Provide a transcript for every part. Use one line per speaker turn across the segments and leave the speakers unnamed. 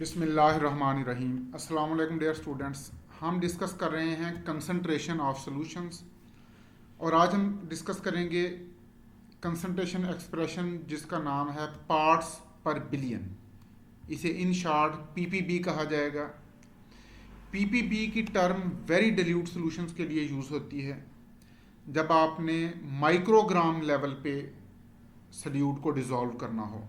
बिस्मिल्लाहिर्रहमानिर्रहीम। अस्सलाम वालेकुम डियर स्टूडेंट्स। हम डिस्कस कर रहे हैं कंसंट्रेशन ऑफ सॉल्यूशंस और आज हम डिस्कस करेंगे कंसंट्रेशन एक्सप्रेशन जिसका नाम है पार्ट्स पर बिलियन। इसे इन शॉर्ट पीपीबी कहा जाएगा। पीपीबी की टर्म वेरी डिल्यूट सॉल्यूशंस के लिए यूज़ होती है जब आपने माइक्रोग्राम लेवल पे सल्यूट को डिज़ोल्व करना हो।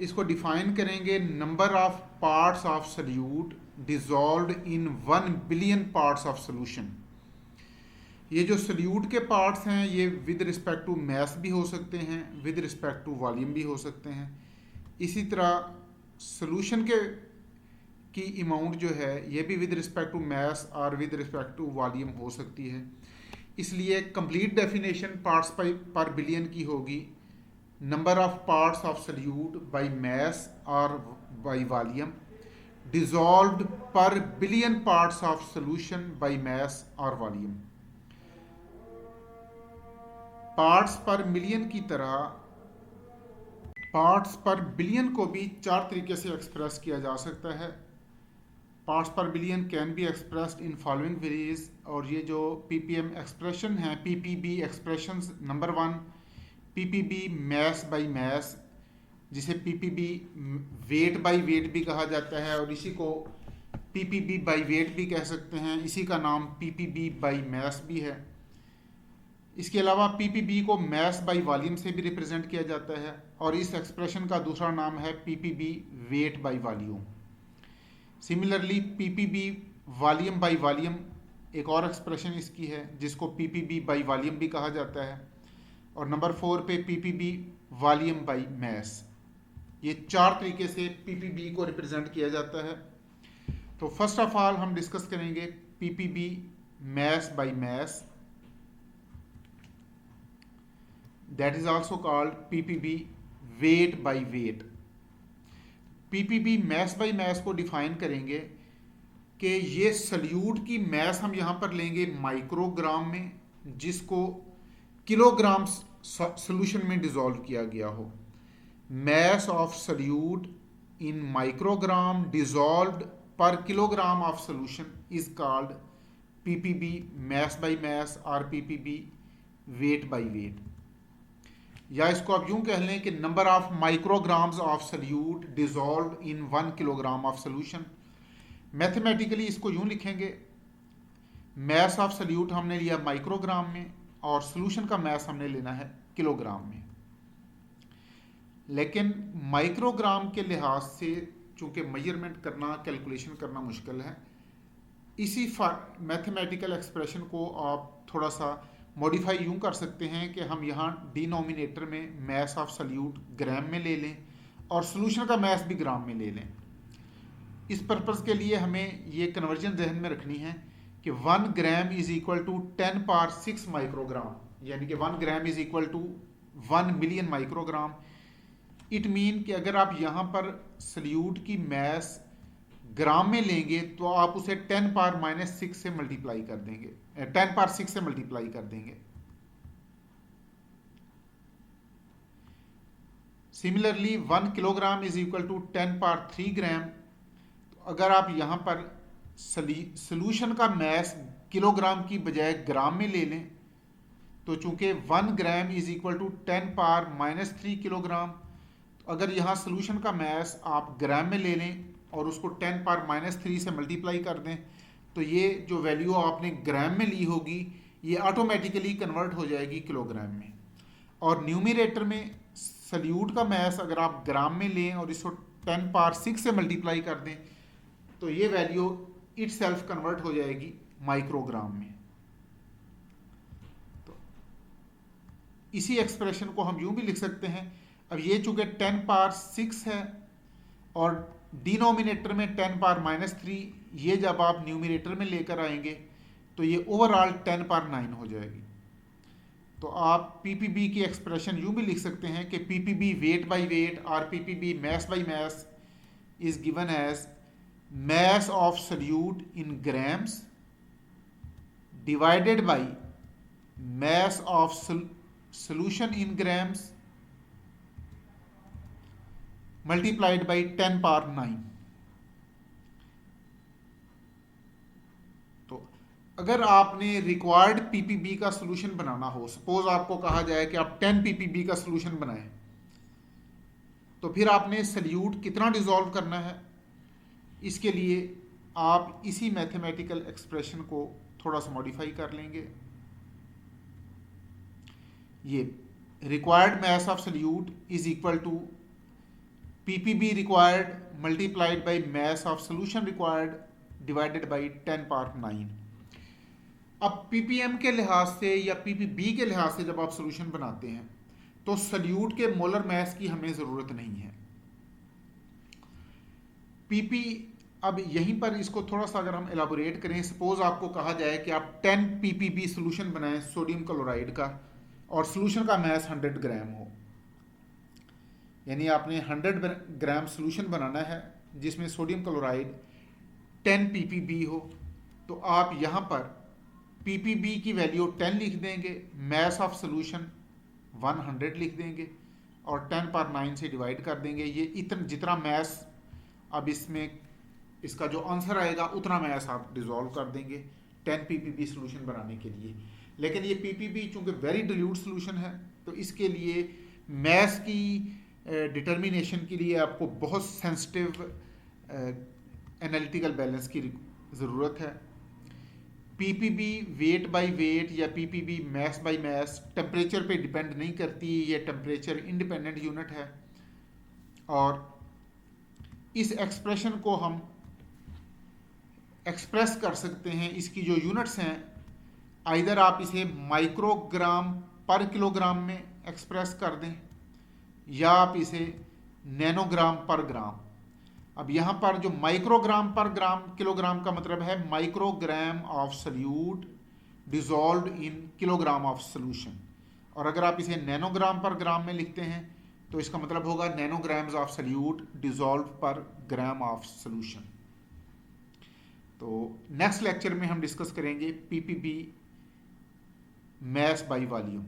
इसको डिफाइन करेंगे number of parts of solute dissolved in 1 billion parts of solution. ये जो सल्यूट के पार्ट्स हैं ये विद रिस्पेक्ट टू मैस भी हो सकते हैं, विद रिस्पेक्ट टू वॉल्यूम भी हो सकते हैं। इसी तरह सोल्यूशन के की अमाउंट जो है ये भी विद रिस्पेक्ट टू मैस और विद रिस्पेक्ट टू वॉल्यूम हो सकती है। इसलिए complete definition parts per billion की होगी number of parts of solute by mass or by volume dissolved per billion parts of solution by mass or volume। Parts पर million की तरह parts per billion को भी चार तरीके से एक्सप्रेस किया जा सकता है। Parts per billion can be expressed in following ways, और ये जो पीपीएम एक्सप्रेशन है, ppb expressions, number 1 ppb mass by mass, जिसे पीपीबी वेट बाई वेट भी कहा जाता है और इसी को पीपीबी बाई वेट भी कह सकते हैं। इसी का नाम पीपीबी बाई मैस भी है। इसके अलावा पीपीबी को मैस बाई वॉल्यूम से भी रिप्रेजेंट किया जाता है और इस एक्सप्रेशन का दूसरा नाम है PPB weight by volume. Similarly PPB volume by volume एक और एक्सप्रेशन इसकी है जिसको पीपीबी बाई वॉल्यूम भी कहा जाता है। और नंबर 4 पे पीपीबी वॉल्यूम बाई मैस। ये चार तरीके से पीपीबी को रिप्रेजेंट किया जाता है। तो फर्स्ट ऑफ ऑल हम डिस्कस करेंगे ppb mass by mass, that is also called ppb weight by weight. Ppb mass by mass को डिफाइन करेंगे कि ये सल्यूट की मैस हम यहां पर लेंगे माइक्रोग्राम में, जिसको किलोग्राम सोल्यूशन में डिसॉल्व किया गया हो। Mass of solute in microgram dissolved per kilogram of solution is called PPB mass by mass और पीपीबी वेट बाई वेट। या इसको आप यूं कह लें कि number of micrograms of solute dissolved in 1 kilogram of solution. Mathematically इसको यूं लिखेंगे, मैस ऑफ सल्यूट हमने लिया माइक्रोग्राम में और सोल्यूशन का मैस हमने लेना है किलोग्राम में। लेकिन माइक्रोग्राम के लिहाज से चूंकि मेजरमेंट करना, कैलकुलेशन करना मुश्किल है, इसी मैथमेटिकल एक्सप्रेशन को आप थोड़ा सा मॉडिफाई यूं कर सकते हैं कि हम यहाँ डिनोमिनेटर में मैस ऑफ सल्यूट ग्राम में ले लें और सोल्यूशन का मैस भी ग्राम में ले लें। इस पर्पज़ के लिए हमें ये कन्वर्जन जहन में रखनी है कि 1 gram is equal to 10 power 6 microgram, यानी कि 1 gram is equal to 1 million microgram. It mean कि अगर आप यहाँ पर सल्यूट की मैस ग्राम में लेंगे तो आप उसे 10 पावर -6 से मल्टीप्लाई कर देंगे, 10 पावर 6 से मल्टीप्लाई कर देंगे। Similarly 1 kilogram is equal to 10 power 3 gram. अगर आप यहाँ पर सोल्यूशन का मैस किलोग्राम की बजाय ग्राम में ले लें तो चूंकि 1 gram is equal to 10 power -3 kilogram, तो अगर यहाँ सोल्यूशन का मैस आप ग्राम में ले लें और उसको 10 पावर -3 से मल्टीप्लाई कर दें तो ये जो वैल्यू आपने ग्राम में ली होगी ये ऑटोमेटिकली कन्वर्ट हो जाएगी किलोग्राम में। और न्यूमरेटर में सल्यूट का मैस अगर आप ग्राम में लें और इसको 10 पावर 6 से मल्टीप्लाई कर दें तो ये वैल्यू इट सेल्फ कन्वर्ट हो जाएगी माइक्रोग्राम में। तो इसी एक्सप्रेशन को हम यूं भी लिख सकते हैं। अब ये चूंकि 10 पावर 6 है और डिनोमिनेटर में 10 पावर -3, ये जब आप न्यूमरेटर में लेकर आएंगे तो ये ओवरऑल 10 पावर 9 हो जाएगी। तो आप पीपीबी की एक्सप्रेशन यूं भी लिख सकते हैं कि पीपीबी वेट बाई वेट और ppb mass by mass is given as mass of solute in grams divided by mass of solution in grams multiplied by 10 power 9। अगर आपने रिक्वायर्ड पीपीबी का सोल्यूशन बनाना हो, सपोज आपको कहा जाए कि आप 10 पीपीबी का सोल्यूशन बनाएं, तो फिर आपने सल्यूट कितना डिसॉल्व करना है, इसके लिए आप इसी मैथमेटिकल एक्सप्रेशन को थोड़ा सा मॉडिफाई कर लेंगे। ये required mass of solute is equal to ppb required multiplied by mass of solution required divided by 10 power 9। अब पीपीएम के लिहाज से या पीपीबी के लिहाज से जब आप सोल्यूशन बनाते हैं तो सल्यूट के मोलर मास की हमें ज़रूरत नहीं है। पीपी अब यहीं पर इसको थोड़ा सा अगर हम एलाबोरेट करें, सपोज आपको कहा जाए कि आप 10 पीपीबी सोल्यूशन बनाएं सोडियम क्लोराइड का और सोल्यूशन का मास 100 ग्राम हो, यानी आपने 100 ग्राम सोल्यूशन बनाना है जिसमें सोडियम क्लोराइड 10 पीपीबी हो, तो आप यहाँ पर पीपीबी की वैल्यू 10 लिख देंगे, मास ऑफ सोल्यूशन 100 लिख देंगे और 10 पावर 9 से डिवाइड कर देंगे। ये इतना जितना मास अब इसमें इसका जो आंसर आएगा उतना मास आप डिसॉल्व कर देंगे 10 पीपीबी सोल्यूशन बनाने के लिए। लेकिन ये पीपीबी चूंकि वेरी डिल्यूट सोल्यूशन है तो इसके लिए मास की डिटर्मिनेशन के लिए आपको बहुत सेंसिटिव एनालिटिकल बैलेंस की ज़रूरत है। पीपीबी वेट बाय वेट या PPB mass by mass temperature पे डिपेंड नहीं करती, ये टेम्परेचर इंडिपेंडेंट यूनिट है। और इस एक्सप्रेशन को हम एक्सप्रेस कर सकते हैं, इसकी जो यूनिट्स हैं आइदर आप इसे माइक्रोग्राम पर किलोग्राम में एक्सप्रेस कर दें या आप इसे नैनोग्राम पर ग्राम। अब यहाँ पर जो माइक्रोग्राम पर ग्राम किलोग्राम का मतलब है microgram of solute dissolved in kilogram of solution, और अगर आप इसे नैनोग्राम पर ग्राम में लिखते हैं तो इसका मतलब होगा नैनोग्राम्स ऑफ सल्यूट डिसॉल्व पर ग्राम ऑफ सोल्यूशन। तो नेक्स्ट लेक्चर में हम डिस्कस करेंगे पीपीबी मास बाय वॉल्यूम।